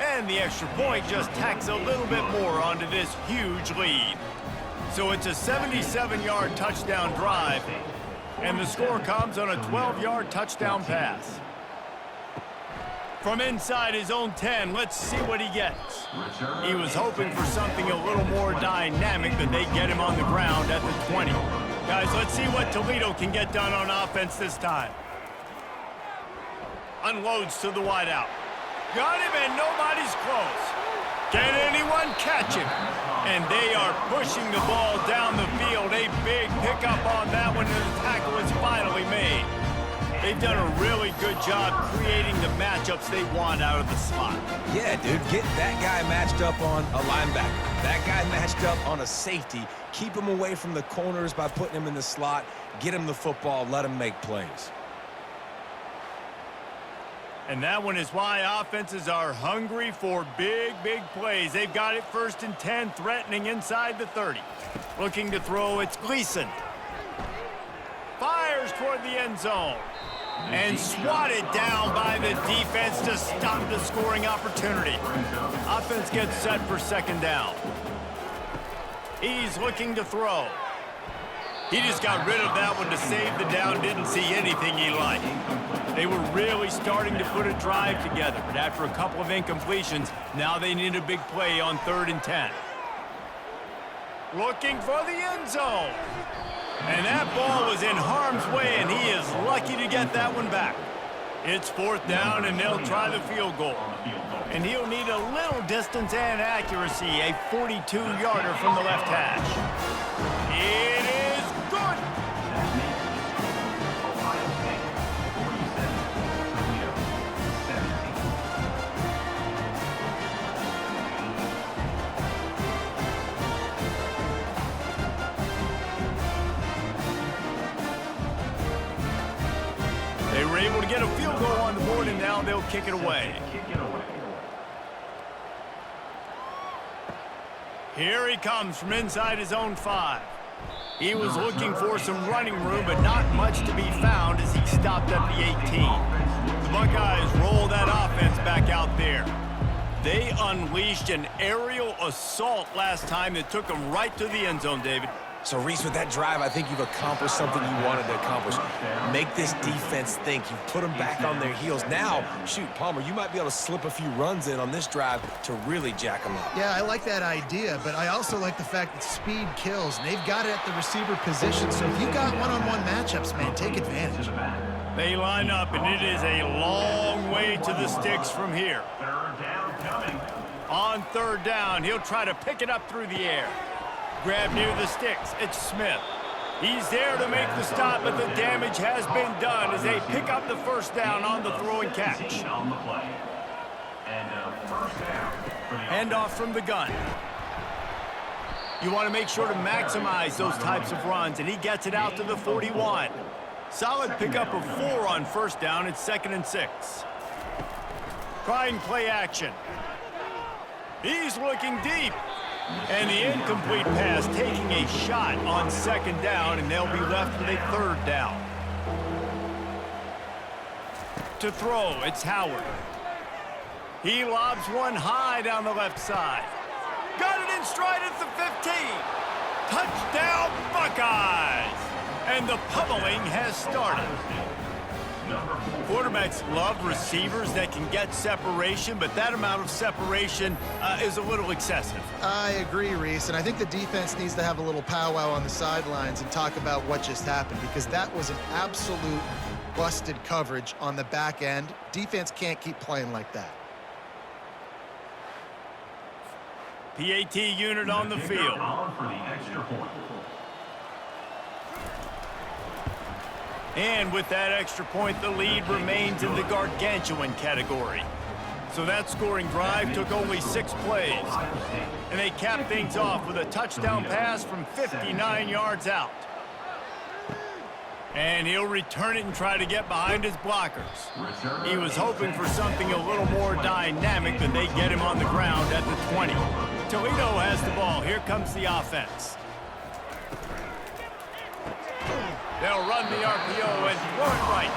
And the extra point just tacks a little bit more onto this huge lead. So it's a 77-yard touchdown drive, and the score comes on a 12-yard touchdown pass. From inside his own 10, let's see what he gets. He was hoping for something a little more dynamic, but they get him on the ground at the 20. Guys, let's see what Toledo can get done on offense this time. Unloads to the wideout. Got him, and nobody's close. Can anyone catch him? And they are pushing the ball down the field. A big pickup on that one, and the tackle is finally made. They've done a really good job creating the matchups they want out of the slot. Yeah, dude, get that guy matched up on a linebacker. That guy matched up on a safety. Keep him away from the corners by putting him in the slot. Get him the football. Let him make plays. And that one is why offenses are hungry for big, big plays. They've got it first and 10, threatening inside the 30. Looking to throw, it's Gleason. Fires toward the end zone. And swatted down by the defense to stop the scoring opportunity. Offense gets set for second down. He's looking to throw. He just got rid of that one to save the down. Didn't see anything he liked. They were really starting to put a drive together, but after a couple of incompletions, now they need a big play on 3rd and 10. Looking for the end zone. And that ball was in harm's way, and he is lucky to get that one back. It's 4th down, and they'll try the field goal. And he'll need a little distance and accuracy, a 42-yarder from the left hash. It is good. Ohio State 47, Toledo 17. They were able to get a field goal on the board, and now they'll kick it away. Here he comes from inside his own 5. He was looking for some running room, but not much to be found as he stopped at the 18. The Buckeyes roll that offense back out there. They unleashed an aerial assault last time that took them right to the end zone, David. So, Reese, with that drive, I think you've accomplished something you wanted to accomplish. Make this defense think. You've put them back on their heels. Now, shoot, Palmer, you might be able to slip a few runs in on this drive to really jack them up. Yeah, I like that idea, but I also like the fact that speed kills, and they've got it at the receiver position. So if you got one-on-one matchups, man, take advantage. They line up, and it is a long way to the sticks from here. 3rd down coming. On 3rd down, he'll try to pick it up through the air. Grab near the sticks. It's Smith. He's there to make the stop, but the damage has been done as they pick up the 1st down on the throw and catch. On the play. And 1st down for the Handoff from the gun. You want to make sure to maximize those types of runs, and he gets it out to the 41. Solid pickup of 4 on 1st down. It's 2nd and 6. Trying play action. He's looking deep. And the incomplete pass taking a shot on 2nd down, and they'll be left with a 3rd down. To throw, it's Howard. He lobs one high down the left side. Got it in stride at the 15. Touchdown, Buckeyes! And the pummeling has started. Quarterbacks love receivers that can get separation, but that amount of separation is a little excessive. I agree, Reese, and I think the defense needs to have a little powwow on the sidelines and talk about what just happened, because that was an absolute busted coverage on the back end. Defense can't keep playing like that. PAT unit on the field. For the extra point. And with that extra point, the lead remains in the gargantuan category. So that scoring drive took only 6 plays. And they capped things off with a touchdown pass from 59 yards out. And he'll return it and try to get behind his blockers. He was hoping for something a little more dynamic, but they get him on the ground at the 20. Toledo has the ball. Here comes the offense. They'll run the RPO and throw it right.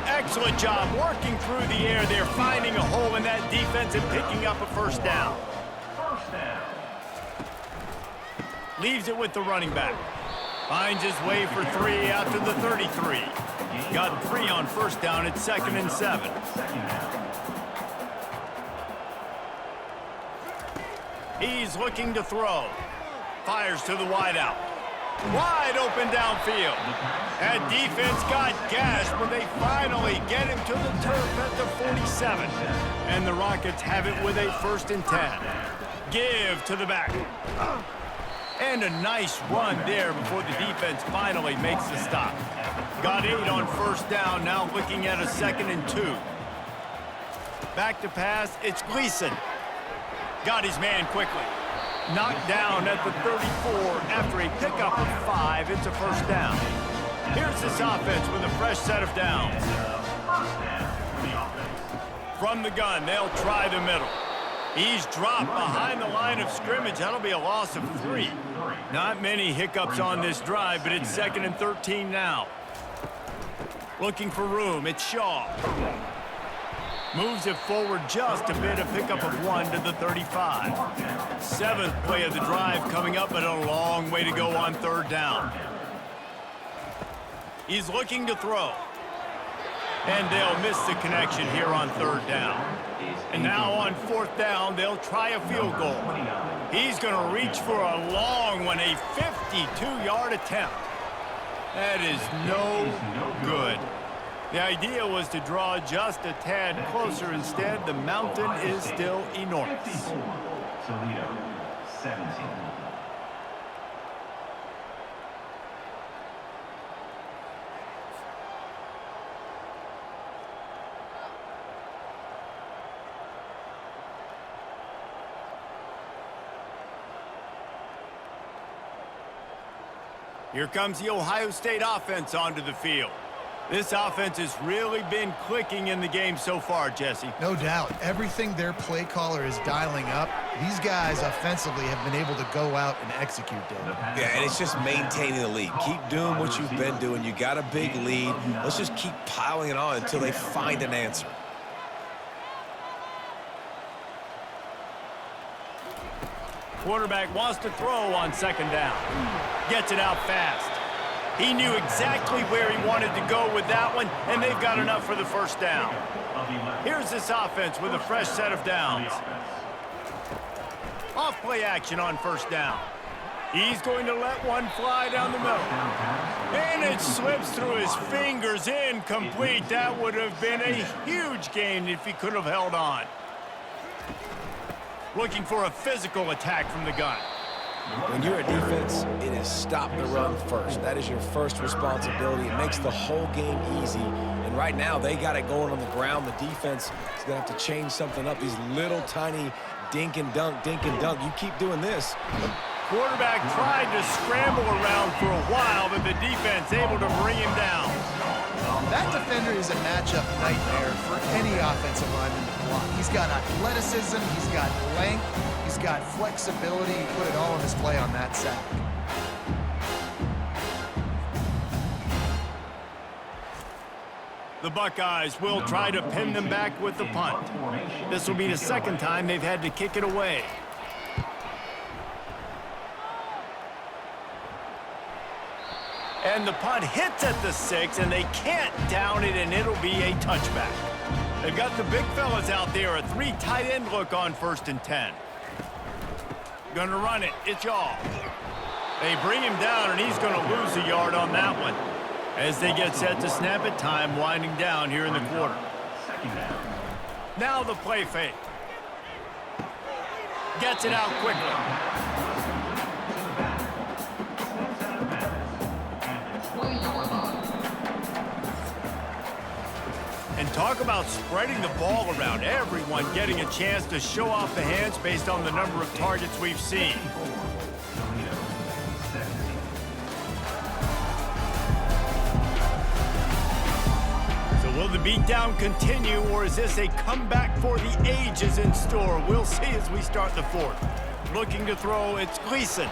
Excellent job working through the air. They're finding a hole in that defense and picking up a 1st down. Leaves it with the running back. Finds his way for 3 out to the 33. Got 3 on 1st down. It's 2nd and 7. He's looking to throw. Fires to the wideout. Wide open downfield. That defense got gashed, but they finally get him to the turf at the 47. And the Rockets have it with a 1st and 10. Give to the back. And a nice run there before the defense finally makes the stop. Got 8 on 1st down, now looking at a 2nd and 2. Back to pass, it's Gleason. Got his man quickly. Knocked down at the 34 after a pickup of 5. It's a 1st down. Here's this offense with a fresh set of downs. From the gun, they'll try the middle. He's dropped behind the line of scrimmage. That'll be a loss of 3. Not many hiccups on this drive, but it's 2nd and 13 now. Looking for room, it's Shaw. Moves it forward just a bit, a pickup of 1 to the 35. Seventh play of the drive coming up, but a long way to go on third down. He's looking to throw. And they'll miss the connection here on third down. And now on fourth down, they'll try a field goal. He's going to reach for a long one, a 52-yard attempt. That is no good. The idea was to draw just a tad closer. Instead, the mountain is still enormous. Toledo, 17. Here comes the Ohio State offense onto the field. This offense has really been clicking in the game so far, Jesse. No doubt. Everything their play caller is dialing up, these guys offensively have been able to go out and execute, David. Yeah, and it's just maintaining the lead. Keep doing what you've been doing. You got a big lead. Let's just keep piling it on until they find an answer. Quarterback wants to throw on second down. Gets it out fast. He knew exactly where he wanted to go with that one, and they've got enough for the first down. Here's this offense with a fresh set of downs. Off play action on first down. He's going to let one fly down the middle. And it slips through his fingers, incomplete. That would have been a huge gain if he could have held on. Looking for a physical attack from the gun. When you're a defense, it is stop the run first. That is your first responsibility. It makes the whole game easy. And right now, they got it going on the ground. The defense is going to have to change something up. These little tiny dink and dunk, dink and dunk. You keep doing this. Quarterback tried to scramble around for a while, but the defense able to bring him down. That defender is a matchup nightmare for any offensive lineman to block. He's got athleticism, he's got length, he's got flexibility. He put it all on display on that sack. The Buckeyes will try to pin them back with the punt. This will be the second time they've had to kick it away. And the punt hits at the 6, and they can't down it, and it'll be a touchback. They've got the big fellas out there, a 3 tight end look on 1st and 10. Gonna run it, it's y'all. They bring him down, and he's gonna lose a yard on that one. As they get set to snap it, time winding down here in the quarter. Now the play fake. Gets it out quickly. And talk about spreading the ball around. Everyone getting a chance to show off the hands based on the number of targets we've seen. So will the beatdown continue, or is this a comeback for the ages in store? We'll see as we start the fourth. Looking to throw, it's Gleason.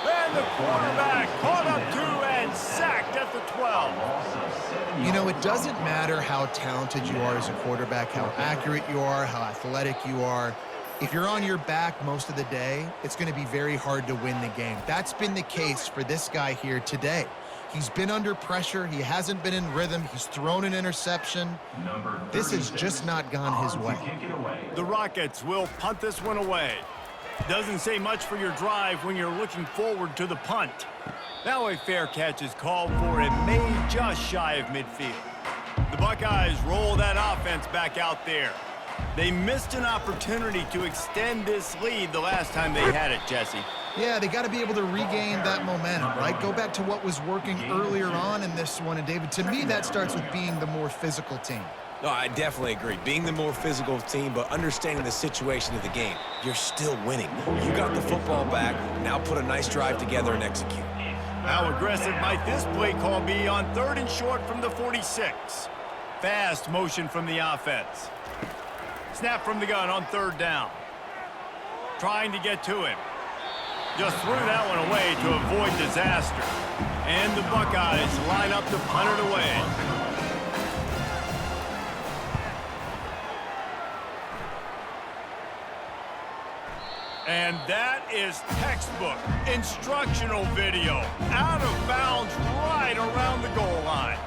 And the quarterback caught up to and sacked at the 12. You know, it doesn't matter how talented you are as a quarterback, how accurate you are, how athletic you are. If you're on your back most of the day, it's going to be very hard to win the game. That's been the case for this guy here today. He's been under pressure. He hasn't been in rhythm. He's thrown an interception. This has just not gone his way. The Rockets will punt this one away. Doesn't say much for your drive when you're looking forward to the punt. Now a fair catch is called for and made just shy of midfield. The Buckeyes roll that offense back out there. They missed an opportunity to extend this lead the last time they had it, Jesse. Yeah, they got to be able to regain that momentum, right? Go back to what was working earlier on in this one. And, David, to me, that starts with being the more physical team. No, I definitely agree. Being the more physical team, but understanding the situation of the game. You're still winning. You got the football back. Now put a nice drive together and execute. How aggressive might this play call be on 3rd and short from the 46? Fast motion from the offense. Snap from the gun on 3rd down. Trying to get to him. Just threw that one away to avoid disaster. And the Buckeyes line up to punt it away. And that is textbook instructional video. Out of bounds right around the goal line.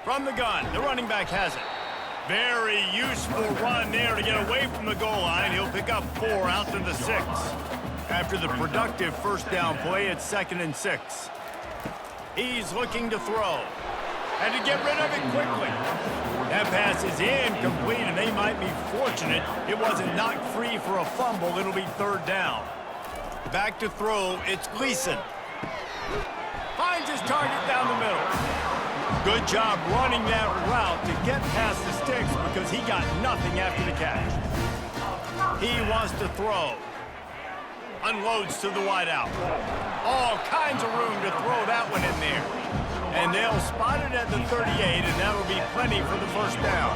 From the gun, the running back has it. Very useful run there to get away from the goal line. He'll pick up 4 out to the 6. After the productive first down play, it's 2nd and 6. He's looking to throw. And to get rid of it quickly. That pass is incomplete, and they might be fortunate it wasn't knocked free for a fumble. It'll be 3rd down. Back to throw, it's Gleason. Finds his target down the middle. Good job running that route to get past the sticks because he got nothing after the catch. He wants to throw. Unloads to the wideout. All kinds of room to throw that one in there. And they'll spot it at the 38, and that'll be plenty for the 1st down.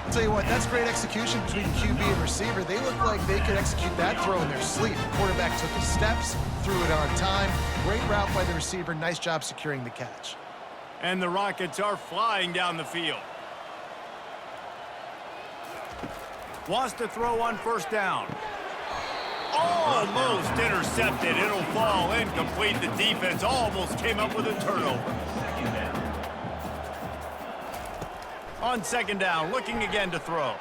I'll tell you what, that's great execution between QB and receiver. They look like they could execute that throw in their sleep. The quarterback took his steps, threw it on time. Great route by the receiver. Nice job securing the catch. And the Rockets are flying down the field. Wants to throw on 1st down. Almost intercepted. It'll fall incomplete. The defense almost came up with a turnover. On 2nd down, looking again to throw.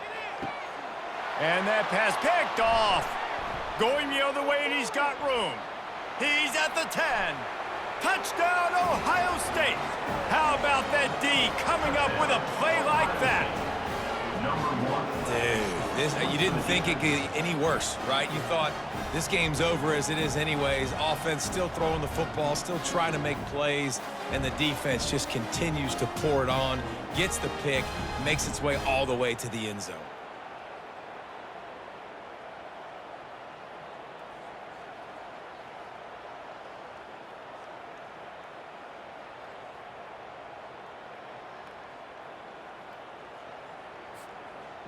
And that pass picked off. Going the other way, and he's got room. He's at the 10. Touchdown, Ohio State. How about that D coming up with a play like that? Dude, you didn't think it could get any worse, right? You thought this game's over as it is anyways. Offense still throwing the football, still trying to make plays, and the defense just continues to pour it on, gets the pick, makes its way all the way to the end zone.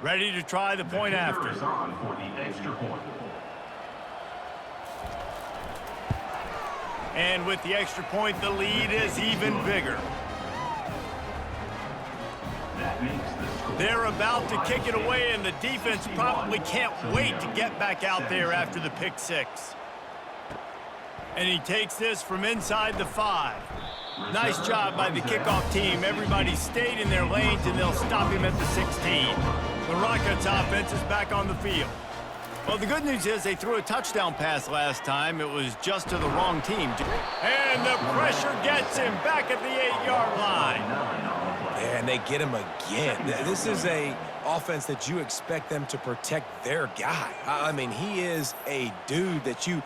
Ready to try the point after. On for the extra point. And with the extra point, the lead is even bigger. That makes the score. They're about to kick it away, and the defense probably can't wait to get back out there after the pick 6. And he takes this from inside the 5. Nice job by the kickoff team. Everybody stayed in their lanes, and they'll stop him at the 16. The Rockets offense is back on the field. Well, the good news is they threw a touchdown pass last time. It was just to the wrong team. And the pressure gets him back at the 8-yard line. And they get him again. This is a offense that you expect them to protect their guy. I mean, he is a dude that you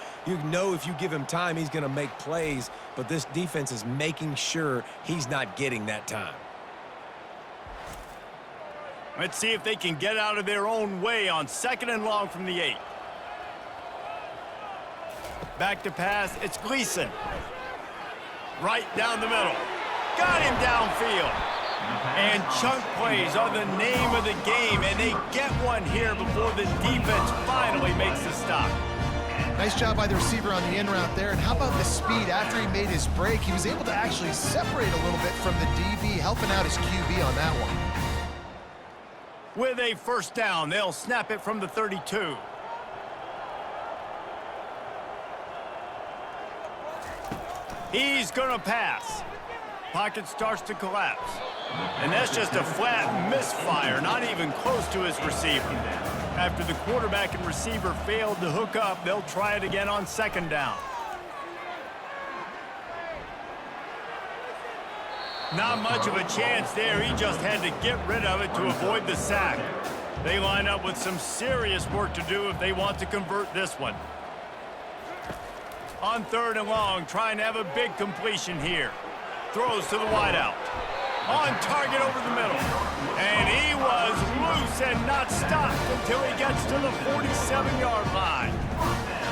know if you give him time, he's going to make plays. But this defense is making sure he's not getting that time. Let's see if they can get out of their own way on 2nd and long from the 8. Back to pass, it's Gleason. Right down the middle. Got him downfield. And chunk plays are the name of the game, and they get one here before the defense finally makes the stop. Nice job by the receiver on the in route there. And how about the speed after he made his break? He was able to actually separate a little bit from the DB, helping out his QB on that one. With a 1st down, they'll snap it from the 32. He's gonna pass. Pocket starts to collapse. And that's just a flat misfire, not even close to his receiver. After the quarterback and receiver failed to hook up, they'll try it again on 2nd down. Not much of a chance there. He just had to get rid of it to avoid the sack. They line up with some serious work to do if they want to convert this one. On 3rd and long, trying to have a big completion here. Throws to the wideout. On target over the middle. And he was loose and not stopped until he gets to the 47-yard line.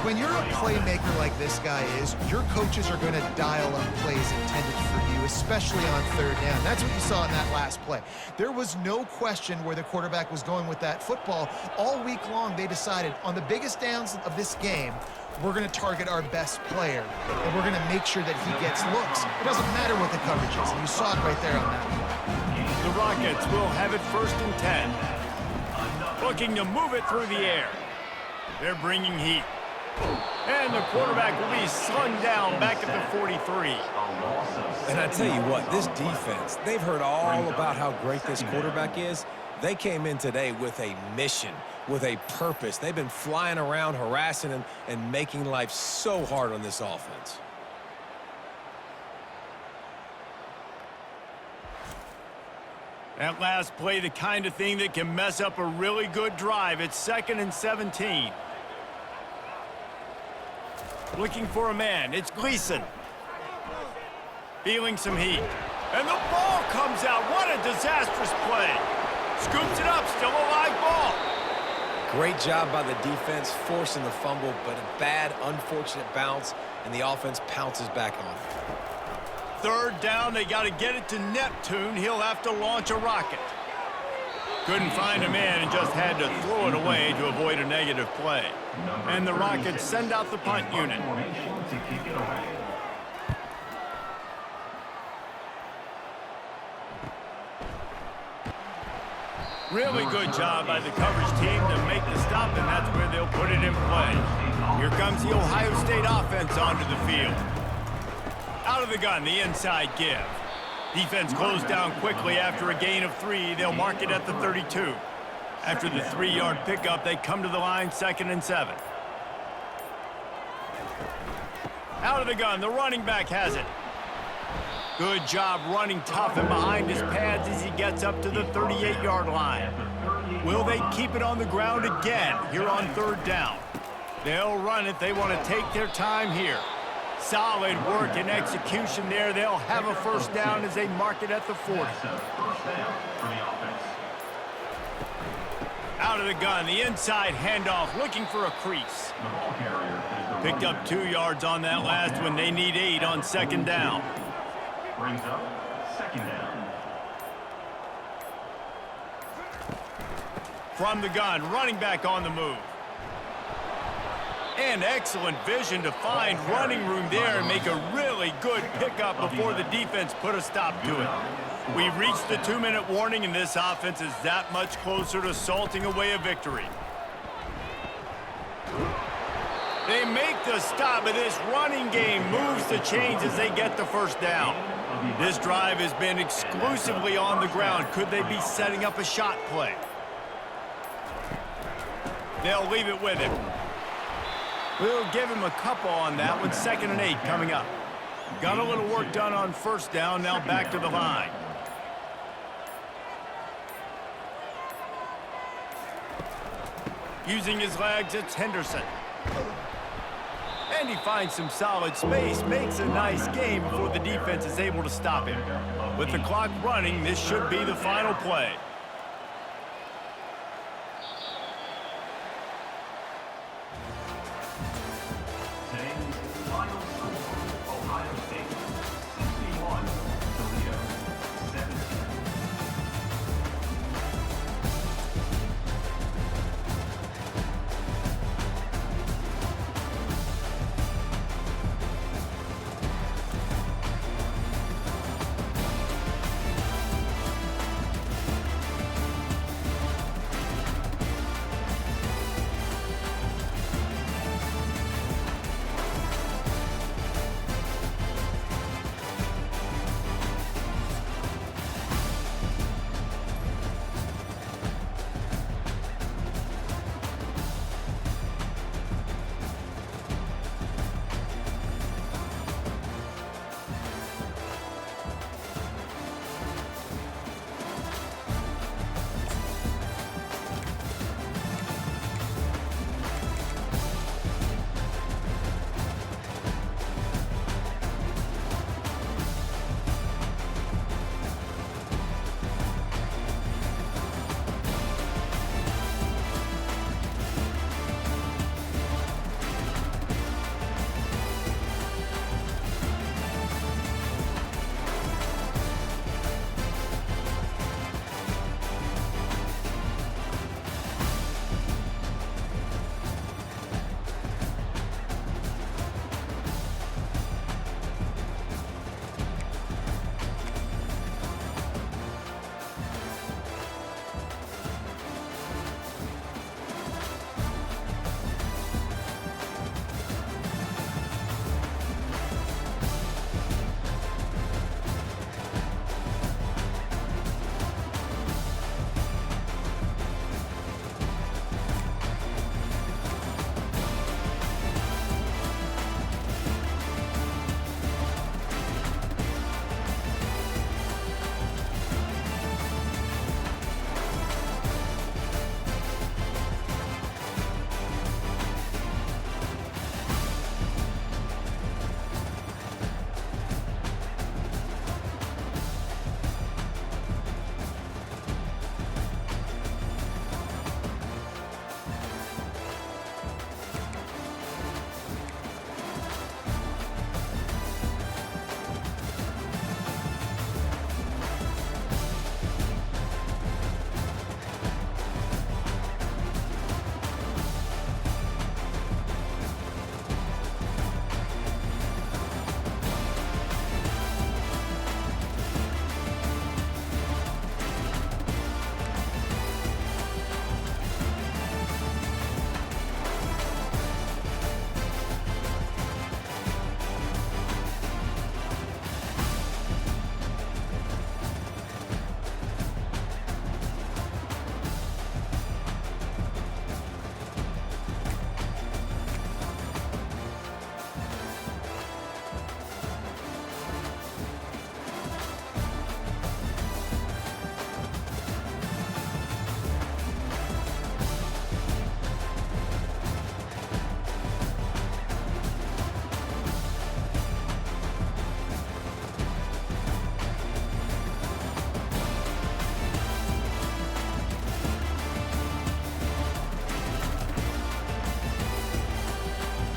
When you're a playmaker like this guy is, your coaches are going to dial up plays intended for you, especially on third down. That's what you saw in that last play. There was no question where the quarterback was going with that football. All week long, they decided on the biggest downs of this game, we're going to target our best player, and we're going to make sure that he gets looks. It doesn't matter what the coverage is, and you saw it right there on that play. The Rockets will have it 1st and 10. Looking to move it through the air. They're bringing heat. And the quarterback will be slung down back at the 43. And I tell you what, this defense, they've heard all about how great this quarterback is. They came in today with a mission, with a purpose. They've been flying around, harassing him, and making life so hard on this offense. That last play, the kind of thing that can mess up a really good drive. It's 2nd and 17. Looking for a man. It's Gleason. Feeling some heat. And the ball comes out. What a disastrous play. Scoops it up. Still a live ball. Great job by the defense, forcing the fumble, but a bad, unfortunate bounce, and the offense pounces back on it. 3rd down. They got to get it to Neptune. He'll have to launch a rocket. Couldn't find a man and just had to throw it away to avoid a negative play. And the Rockets send out the punt unit. Really good job by the coverage team to make the stop, and that's where they'll put it in play. Here comes the Ohio State offense onto the field. Out of the gun, the inside give. Defense closed down quickly after a gain of 3. They'll mark it at the 32. After the 3-yard pickup, they come to the line 2nd and 7. Out of the gun, the running back has it. Good job running tough and behind his pads as he gets up to the 38-yard line. Will they keep it on the ground again here on 3rd down? They'll run it. They want to take their time here. Solid work and execution there. They'll have a 1st down as they mark it at the 40. Out of the gun, the inside handoff, looking for a crease. Picked up 2 yards on that last one. They need 8 on 2nd down. Brings up 2nd down. From the gun, running back on the move. And excellent vision to find running room there and make a really good pickup before the defense put a stop to it. We've reached the 2-minute warning, and this offense is that much closer to salting away a victory. They make the stop, but this running game moves the chains as they get the 1st down. This drive has been exclusively on the ground. Could they be setting up a shot play? They'll leave it with him. We'll give him a couple on that one. 2nd and 8 coming up. Got a little work done on 1st down. Now back to the line. Using his legs, it's Henderson. And he finds some solid space. Makes a nice game before the defense is able to stop him. With the clock running, this should be the final play.